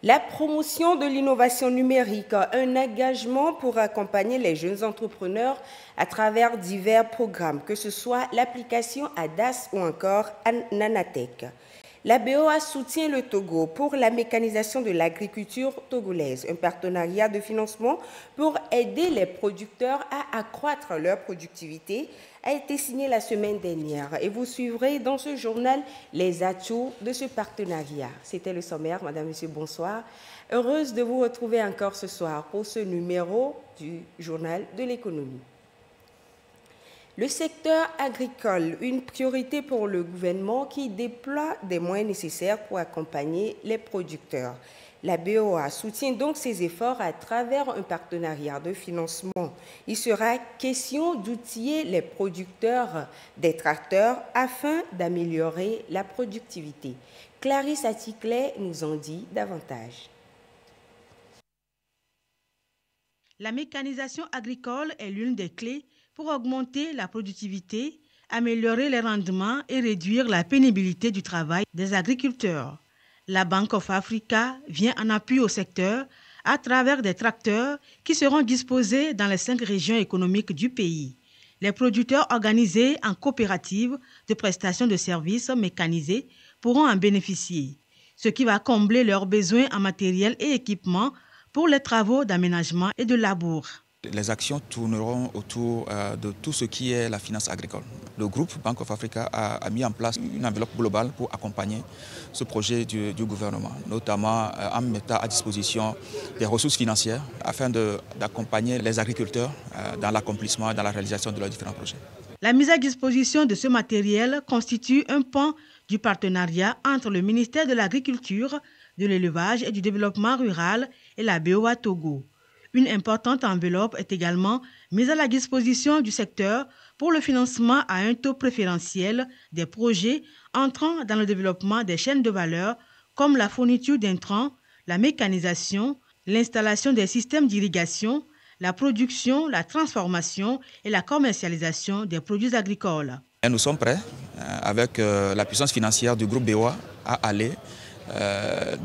La promotion de l'innovation numérique, un engagement pour accompagner les jeunes entrepreneurs à travers divers programmes, que ce soit l'application ADAS ou encore Nanatech. La BOA soutient le Togo pour la mécanisation de l'agriculture togolaise, un partenariat de financement pour aider les producteurs à accroître leur productivité a été signé la semaine dernière et vous suivrez dans ce journal les atouts de ce partenariat. C'était le sommaire. Madame, Monsieur, bonsoir. Heureuse de vous retrouver encore ce soir pour ce numéro du journal de l'économie. Le secteur agricole, une priorité pour le gouvernement qui déploie des moyens nécessaires pour accompagner les producteurs. La BOA soutient donc ces efforts à travers un partenariat de financement. Il sera question d'outiller les producteurs des tracteurs afin d'améliorer la productivité. Clarisse Atticlet nous en dit davantage. La mécanisation agricole est l'une des clés pour augmenter la productivité, améliorer les rendements et réduire la pénibilité du travail des agriculteurs. La Bank of Africa vient en appui au secteur à travers des tracteurs qui seront disposés dans les 5 régions économiques du pays. Les producteurs organisés en coopérative de prestation de services mécanisés pourront en bénéficier, ce qui va combler leurs besoins en matériel et équipement pour les travaux d'aménagement et de labour. Les actions tourneront autour de tout ce qui est la finance agricole. Le groupe Bank of Africa a mis en place une enveloppe globale pour accompagner ce projet du gouvernement, notamment en mettant à disposition des ressources financières afin d'accompagner les agriculteurs dans l'accomplissement et dans la réalisation de leurs différents projets. La mise à disposition de ce matériel constitue un pan du partenariat entre le ministère de l'Agriculture, de l'Élevage et du Développement rural et la BOA Togo. Une importante enveloppe est également mise à la disposition du secteur pour le financement à un taux préférentiel des projets entrant dans le développement des chaînes de valeur comme la fourniture d'intrants, la mécanisation, l'installation des systèmes d'irrigation, la production, la transformation et la commercialisation des produits agricoles. Et nous sommes prêts, avec la puissance financière du groupe BOA, à aller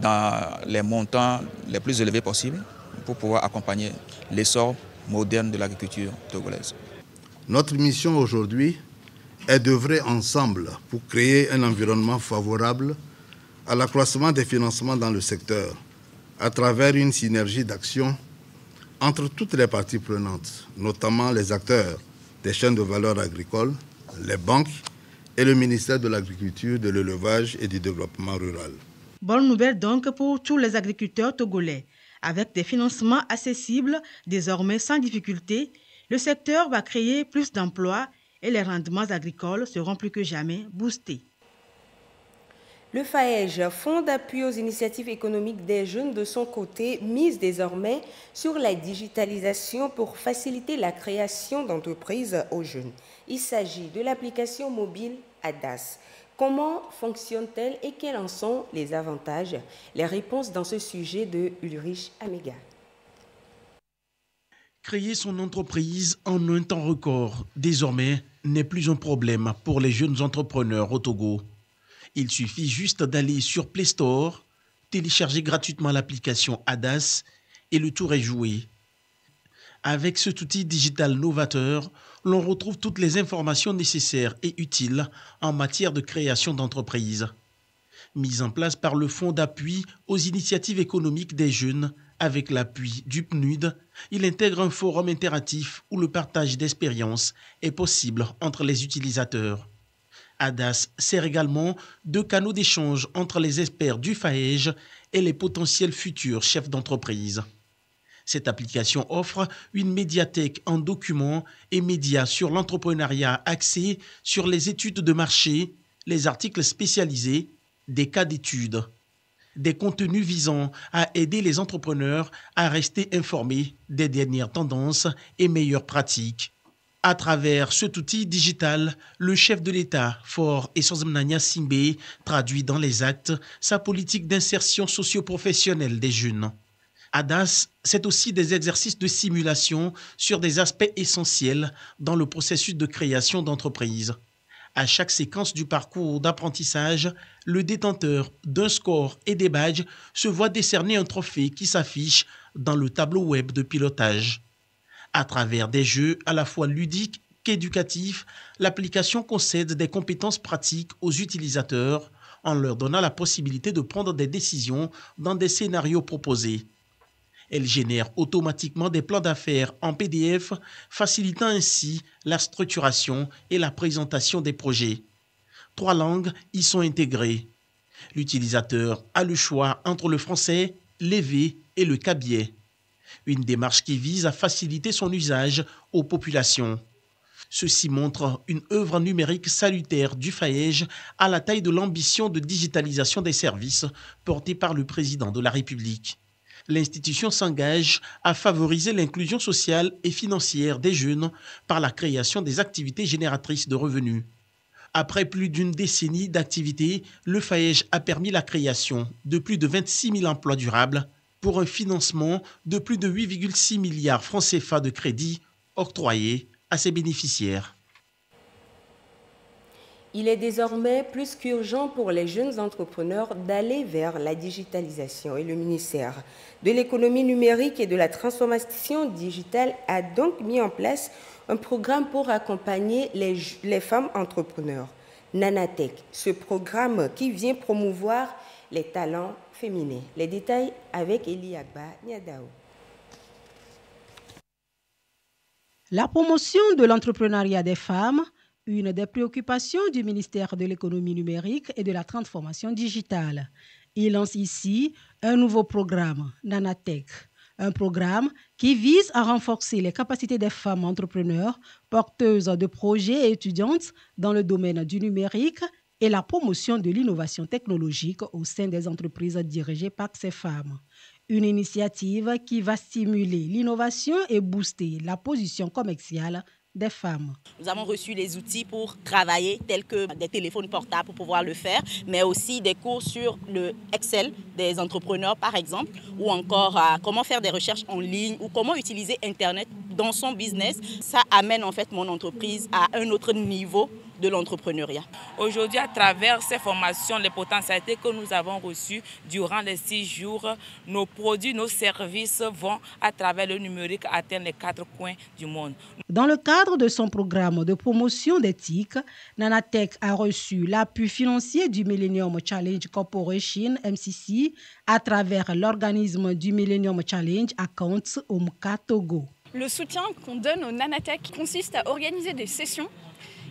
dans les montants les plus élevés possibles pour pouvoir accompagner l'essor moderne de l'agriculture togolaise. Notre mission aujourd'hui est d'œuvrer ensemble pour créer un environnement favorable à l'accroissement des financements dans le secteur, à travers une synergie d'action entre toutes les parties prenantes, notamment les acteurs des chaînes de valeur agricoles, les banques et le ministère de l'Agriculture, de l'Élevage et du Développement rural. Bonne nouvelle donc pour tous les agriculteurs togolais. Avec des financements accessibles, désormais sans difficulté, le secteur va créer plus d'emplois et les rendements agricoles seront plus que jamais boostés. Le FAEJ, Fonds d'appui aux initiatives économiques des jeunes, de son côté, mise désormais sur la digitalisation pour faciliter la création d'entreprises aux jeunes. Il s'agit de l'application mobile ADAS. Comment fonctionne-t-elle et quels en sont les avantages? Les réponses dans ce sujet de Ulrich Amega. Créer son entreprise en un temps record, désormais, n'est plus un problème pour les jeunes entrepreneurs au Togo. Il suffit juste d'aller sur Play Store, télécharger gratuitement l'application ADAS et le tour est joué. Avec cet outil digital novateur, l'on retrouve toutes les informations nécessaires et utiles en matière de création d'entreprise. Mise en place par le Fonds d'appui aux initiatives économiques des jeunes, avec l'appui du PNUD, il intègre un forum interactif où le partage d'expériences est possible entre les utilisateurs. ADAS sert également de canaux d'échange entre les experts du FAEJ et les potentiels futurs chefs d'entreprise. Cette application offre une médiathèque en documents et médias sur l'entrepreneuriat axée sur les études de marché, les articles spécialisés, des cas d'études, des contenus visant à aider les entrepreneurs à rester informés des dernières tendances et meilleures pratiques. À travers cet outil digital, le chef de l'État, Faure Essozinana Simbe, traduit dans les actes sa politique d'insertion socio-professionnelle des jeunes. ADAS, c'est aussi des exercices de simulation sur des aspects essentiels dans le processus de création d'entreprise. À chaque séquence du parcours d'apprentissage, le détenteur d'un score et des badges se voit décerner un trophée qui s'affiche dans le tableau web de pilotage. À travers des jeux à la fois ludiques qu'éducatifs, l'application concède des compétences pratiques aux utilisateurs en leur donnant la possibilité de prendre des décisions dans des scénarios proposés. Elle génère automatiquement des plans d'affaires en PDF, facilitant ainsi la structuration et la présentation des projets. 3 langues y sont intégrées. L'utilisateur a le choix entre le français, l'évé et le cabiais. Une démarche qui vise à faciliter son usage aux populations. Ceci montre une œuvre numérique salutaire du FAEJ à la taille de l'ambition de digitalisation des services portée par le président de la République. L'institution s'engage à favoriser l'inclusion sociale et financière des jeunes par la création des activités génératrices de revenus. Après plus d'une décennie d'activité, le FAEJ a permis la création de plus de 26 000 emplois durables pour un financement de plus de 8,6 milliards francs CFA de crédits octroyés à ses bénéficiaires. Il est désormais plus qu'urgent pour les jeunes entrepreneurs d'aller vers la digitalisation et le ministère de l'économie numérique et de la transformation digitale a donc mis en place un programme pour accompagner les femmes entrepreneurs, Nanatech, ce programme qui vient promouvoir les talents féminins. Les détails avec Elie Agba Niadao. La promotion de l'entrepreneuriat des femmes, une des préoccupations du ministère de l'économie numérique et de la transformation digitale. Il lance ici un nouveau programme, Nanatech, un programme qui vise à renforcer les capacités des femmes entrepreneurs, porteuses de projets et étudiantes dans le domaine du numérique et la promotion de l'innovation technologique au sein des entreprises dirigées par ces femmes. Une initiative qui va stimuler l'innovation et booster la position commerciale des femmes. Nous avons reçu les outils pour travailler, tels que des téléphones portables pour pouvoir le faire, mais aussi des cours sur le Excel des entrepreneurs par exemple, ou encore comment faire des recherches en ligne ou comment utiliser Internet dans son business. Ça amène en fait mon entreprise à un autre niveau de l'entrepreneuriat. Aujourd'hui, à travers ces formations, les potentialités que nous avons reçues durant les 6 jours, nos produits, nos services vont, à travers le numérique, atteindre les 4 coins du monde. Dans le cadre de son programme de promotion d'éthique, Nanatech a reçu l'appui financier du Millennium Challenge Corporation, MCC, à travers l'organisme du Millennium Challenge Accounts au Togo. Le soutien qu'on donne au Nanatech consiste à organiser des sessions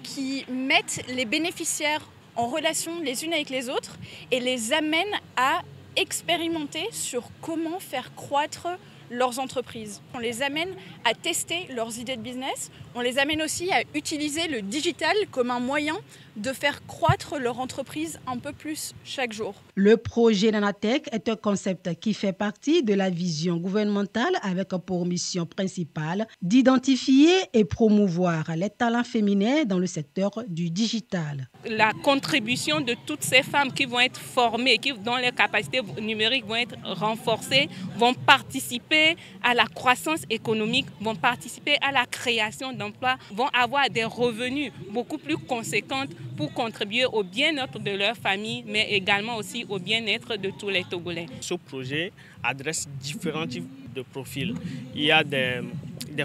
qui mettent les bénéficiaires en relation les unes avec les autres et les amènent à expérimenter sur comment faire croître leurs entreprises. On les amène à tester leurs idées de business, on les amène aussi à utiliser le digital comme un moyen de faire croître leur entreprise un peu plus chaque jour. Le projet Nanatech est un concept qui fait partie de la vision gouvernementale avec pour mission principale d'identifier et promouvoir les talents féminins dans le secteur du digital. La contribution de toutes ces femmes qui vont être formées, dont les capacités numériques vont être renforcées, vont participer à la croissance économique, vont participer à la création d'emplois, vont avoir des revenus beaucoup plus conséquents pour contribuer au bien-être de leur famille, mais également aussi au bien-être de tous les Togolais. Ce projet adresse différents types de profils. Il y a des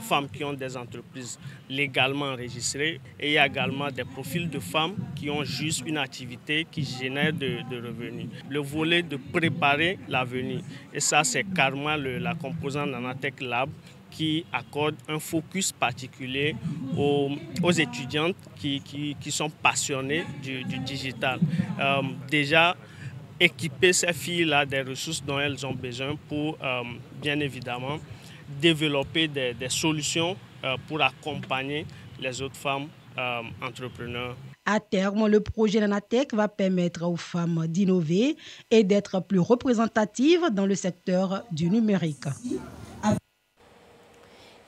femmes qui ont des entreprises légalement enregistrées et il y a également des profils de femmes qui ont juste une activité qui génère de revenus. Le volet de préparer l'avenir, et ça c'est carrément la composante Nanatech Lab qui accorde un focus particulier aux étudiantes qui sont passionnées du digital. Déjà, équiper ces filles-là des ressources dont elles ont besoin pour, bien évidemment, développer des solutions pour accompagner les autres femmes entrepreneurs. À terme, le projet Nanatech va permettre aux femmes d'innover et d'être plus représentatives dans le secteur du numérique.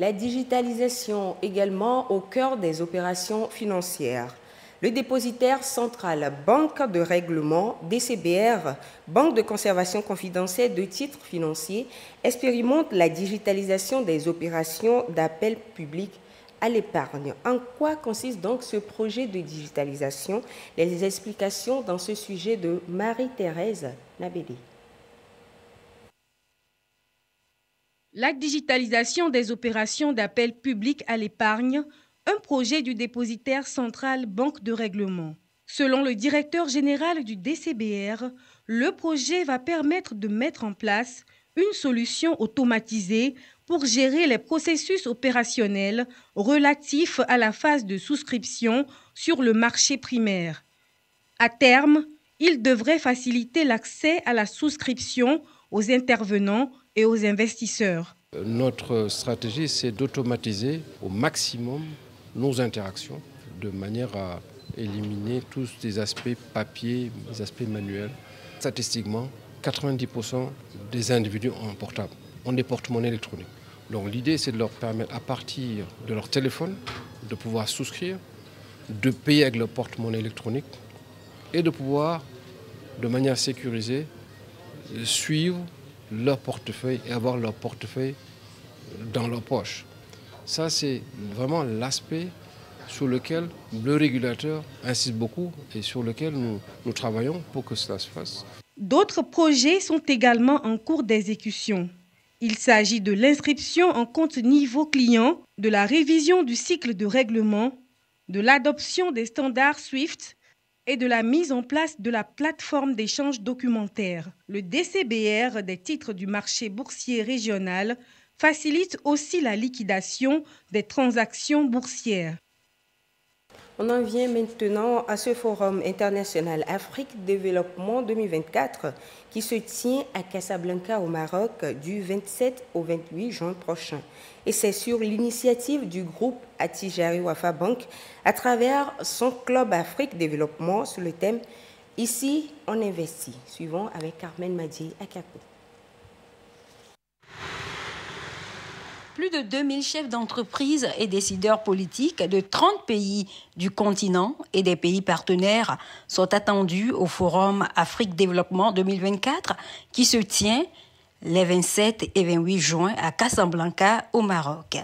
La digitalisation également au cœur des opérations financières. Le dépositaire central Banque de règlement, DCBR, Banque de conservation confidentielle de titres financiers, expérimente la digitalisation des opérations d'appel public à l'épargne. En quoi consiste donc ce projet de digitalisation? Les explications dans ce sujet de Marie-Thérèse Nabédé. La digitalisation des opérations d'appel public à l'épargne, un projet du dépositaire central Banque de Règlement. Selon le directeur général du DCBR, le projet va permettre de mettre en place une solution automatisée pour gérer les processus opérationnels relatifs à la phase de souscription sur le marché primaire. À terme, il devrait faciliter l'accès à la souscription aux intervenants et aux investisseurs. Notre stratégie, c'est d'automatiser au maximum nos interactions de manière à éliminer tous les aspects papier, les aspects manuels. Statistiquement, 90% des individus ont un portable, ont des porte-monnaies électroniques. Donc l'idée, c'est de leur permettre, à partir de leur téléphone, de pouvoir souscrire, de payer avec leur porte-monnaie électronique et de pouvoir, de manière sécurisée, suivre leur portefeuille et avoir leur portefeuille dans leur poche. Ça, c'est vraiment l'aspect sur lequel le régulateur insiste beaucoup et sur lequel nous travaillons pour que cela se fasse. D'autres projets sont également en cours d'exécution. Il s'agit de l'inscription en compte niveau client, de la révision du cycle de règlement, de l'adoption des standards SWIFT et de la mise en place de la plateforme d'échange documentaire. Le DCBR des titres du marché boursier régional facilite aussi la liquidation des transactions boursières. On en vient maintenant à ce Forum international Afrique Développement 2024 qui se tient à Casablanca au Maroc du 27 au 28 juin prochain. Et c'est sur l'initiative du groupe Attijari Wafa Bank à travers son club Afrique Développement sur le thème « Ici, on investit ». Suivons avec Carmen Madié Akako. Plus de 2000 chefs d'entreprise et décideurs politiques de 30 pays du continent et des pays partenaires sont attendus au Forum Afrique Développement 2024 qui se tient les 27 et 28 juin à Casablanca au Maroc.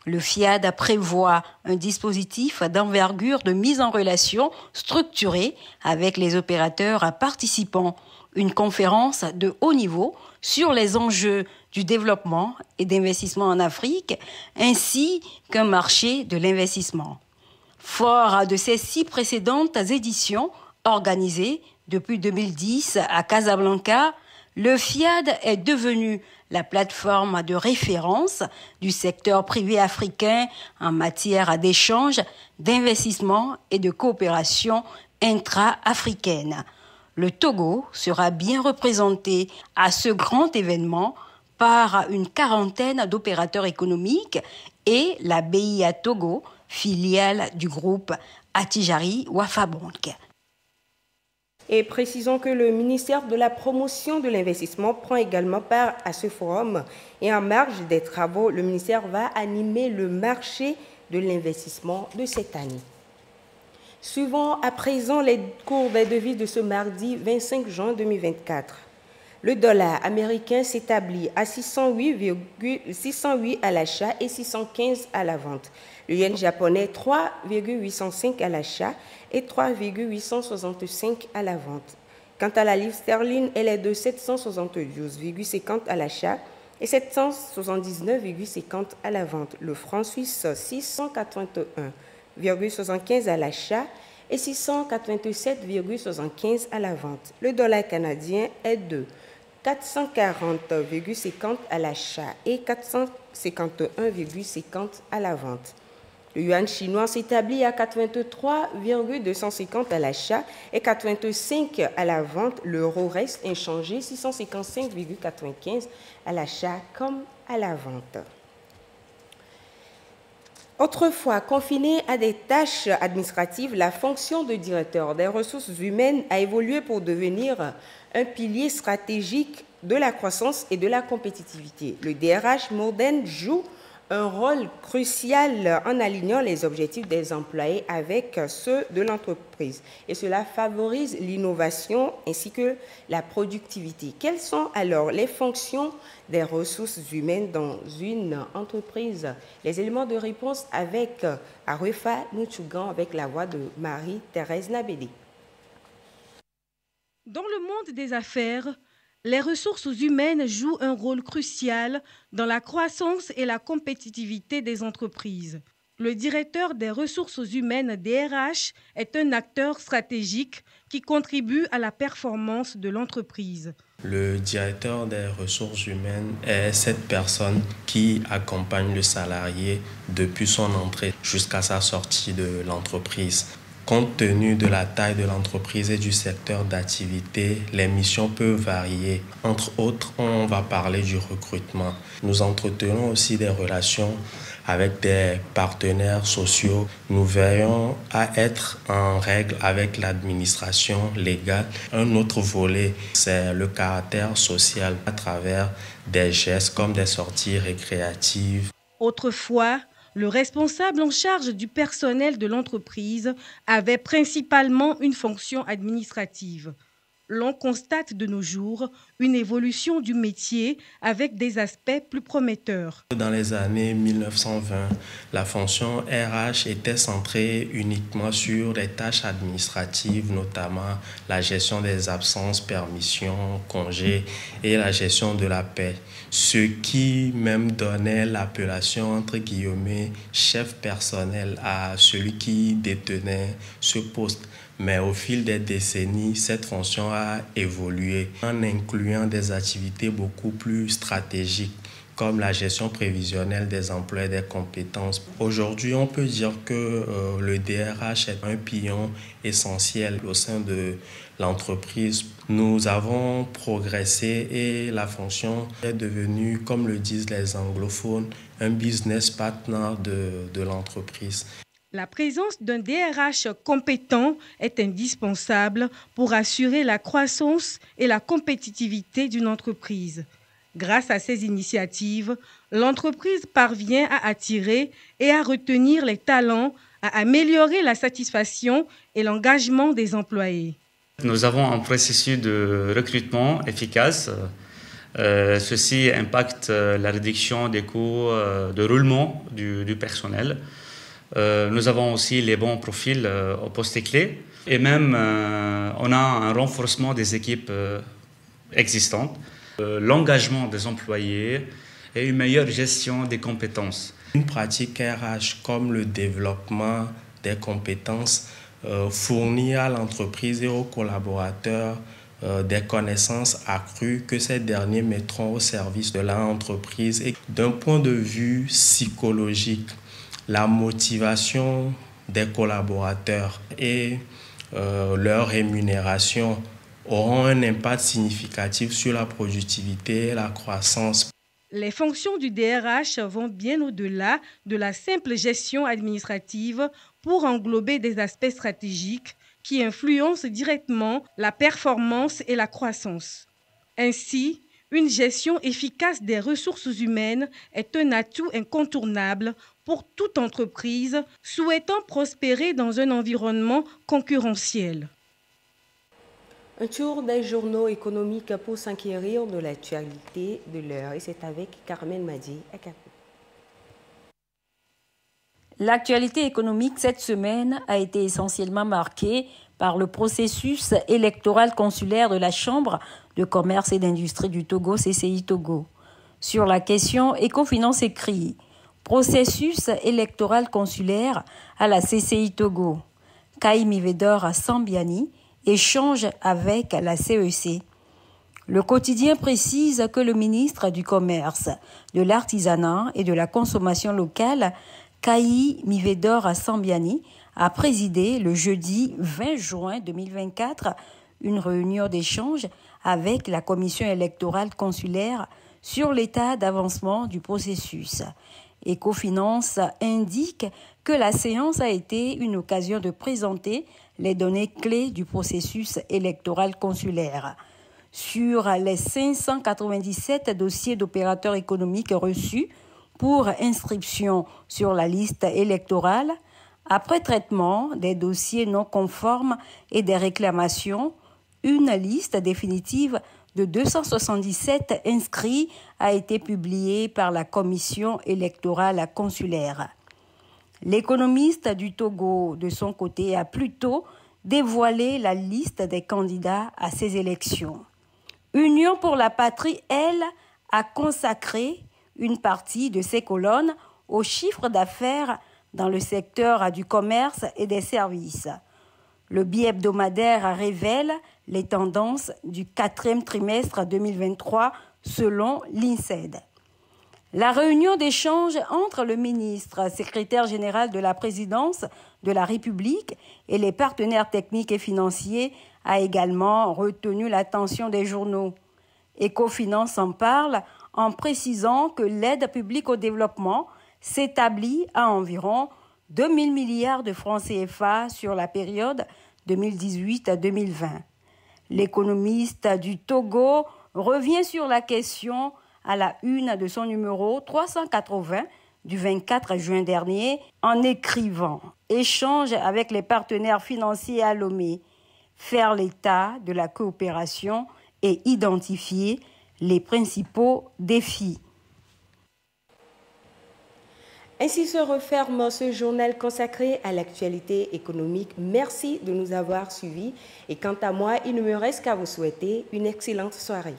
Le FIAD prévoit un dispositif d'envergure de mise en relation structurée avec les opérateurs participants, une conférence de haut niveau sur les enjeux du développement et d'investissement en Afrique, ainsi qu'un marché de l'investissement. Fort de ces 6 précédentes éditions organisées depuis 2010 à Casablanca, le FIAD est devenu la plateforme de référence du secteur privé africain en matière d'échange, d'investissement et de coopération intra-africaine. Le Togo sera bien représenté à ce grand événement par une quarantaine d'opérateurs économiques et la BIA Togo, filiale du groupe Attijari Wafa Bank. Et précisons que le ministère de la Promotion de l'Investissement prend également part à ce forum. Et en marge des travaux, le ministère va animer le marché de l'investissement de cette année. Suivons à présent les cours des devises de ce mardi 25 juin 2024. Le dollar américain s'établit à 608 à l'achat et 615 à la vente. Le yen japonais 3,805 à l'achat et 3,865 à la vente. Quant à la livre sterling, elle est de 772,50 à l'achat et 779,50 à la vente. Le franc suisse 681,75 à l'achat et 687,75 à la vente. Le dollar canadien est de 440,50 à l'achat et 451,50 à la vente. Le yuan chinois s'établit à 83,250 à l'achat et 85 à la vente. L'euro reste inchangé, 655,95 à l'achat comme à la vente. Autrefois confinée à des tâches administratives, la fonction de directeur des ressources humaines a évolué pour devenir un pilier stratégique de la croissance et de la compétitivité. Le DRH moderne joue un rôle crucial en alignant les objectifs des employés avec ceux de l'entreprise. Et cela favorise l'innovation ainsi que la productivité. Quelles sont alors les fonctions des ressources humaines dans une entreprise? Les éléments de réponse avec Arefa Nuchugan avec la voix de Marie-Thérèse Nabédé. Dans le monde des affaires, les ressources humaines jouent un rôle crucial dans la croissance et la compétitivité des entreprises. Le directeur des ressources humaines DRH est un acteur stratégique qui contribue à la performance de l'entreprise. Le directeur des ressources humaines est cette personne qui accompagne le salarié depuis son entrée jusqu'à sa sortie de l'entreprise. Compte tenu de la taille de l'entreprise et du secteur d'activité, les missions peuvent varier. Entre autres, on va parler du recrutement. Nous entretenons aussi des relations avec des partenaires sociaux. Nous veillons à être en règle avec l'administration légale. Un autre volet, c'est le caractère social à travers des gestes comme des sorties récréatives. Autrefois, le responsable en charge du personnel de l'entreprise avait principalement une fonction administrative. L'on constate de nos jours une évolution du métier avec des aspects plus prometteurs. Dans les années 1920, la fonction RH était centrée uniquement sur les tâches administratives, notamment la gestion des absences, permissions, congés et la gestion de la paie. Ce qui même donnait l'appellation entre guillemets chef personnel à celui qui détenait ce poste. Mais au fil des décennies, cette fonction a évolué en incluant des activités beaucoup plus stratégiques comme la gestion prévisionnelle des emplois et des compétences. Aujourd'hui, on peut dire que le DRH est un pilier essentiel au sein de l'entreprise. Nous avons progressé et la fonction est devenue, comme le disent les anglophones, un business partner de l'entreprise. La présence d'un DRH compétent est indispensable pour assurer la croissance et la compétitivité d'une entreprise. Grâce à ces initiatives, l'entreprise parvient à attirer et à retenir les talents, à améliorer la satisfaction et l'engagement des employés. Nous avons un processus de recrutement efficace. Ceci impacte la réduction des coûts de roulement du personnel. Nous avons aussi les bons profils au poste clé et même on a un renforcement des équipes existantes, l'engagement des employés et une meilleure gestion des compétences. Une pratique RH comme le développement des compétences fournit à l'entreprise et aux collaborateurs des connaissances accrues que ces derniers mettront au service de l'entreprise. Et d'un point de vue psychologique, la motivation des collaborateurs et leur rémunération auront un impact significatif sur la productivité et la croissance. Les fonctions du DRH vont bien au-delà de la simple gestion administrative pour englober des aspects stratégiques qui influencent directement la performance et la croissance. Ainsi, une gestion efficace des ressources humaines est un atout incontournable pour toute entreprise souhaitant prospérer dans un environnement concurrentiel. Un tour des journaux économiques pour s'enquérir de l'actualité de l'heure. Et c'est avec Carmen Madi à Capou. L'actualité économique cette semaine a été essentiellement marquée par le processus électoral consulaire de la Chambre de commerce et d'industrie du Togo, CCI Togo. Sur la question, Ecofinance écrit « Processus électoral consulaire à la CCI Togo. Kai Mivedor Sambiani échange avec la CEC. » Le quotidien précise que le ministre du Commerce, de l'Artisanat et de la Consommation locale, Kai Mivedor Sambiani, a présidé le jeudi 20 juin 2024 une réunion d'échange avec la commission électorale consulaire sur l'état d'avancement du processus. Ecofinance indique que la séance a été une occasion de présenter les données clés du processus électoral consulaire. Sur les 597 dossiers d'opérateurs économiques reçus pour inscription sur la liste électorale, après traitement des dossiers non conformes et des réclamations, une liste définitive de 277 inscrits a été publiée par la commission électorale consulaire. L'économiste du Togo, de son côté, a plutôt dévoilé la liste des candidats à ces élections. Union pour la patrie, elle, a consacré une partie de ses colonnes au chiffre d'affaires dans le secteur du commerce et des services. Le bi-hebdomadaire révèle les tendances du 4e trimestre 2023 selon l'INSED. La réunion d'échange entre le ministre, secrétaire général de la présidence de la République et les partenaires techniques et financiers a également retenu l'attention des journaux. Ecofinance en parle en précisant que l'aide publique au développement s'établit à environ 2 000 milliards de francs CFA sur la période 2018 à 2020. L'économiste du Togo revient sur la question à la une de son numéro 380 du 24 juin dernier en écrivant « Échange avec les partenaires financiers à Lomé, faire l'état de la coopération et identifier les principaux défis ». Ainsi se referme ce journal consacré à l'actualité économique. Merci de nous avoir suivis et quant à moi, il ne me reste qu'à vous souhaiter une excellente soirée.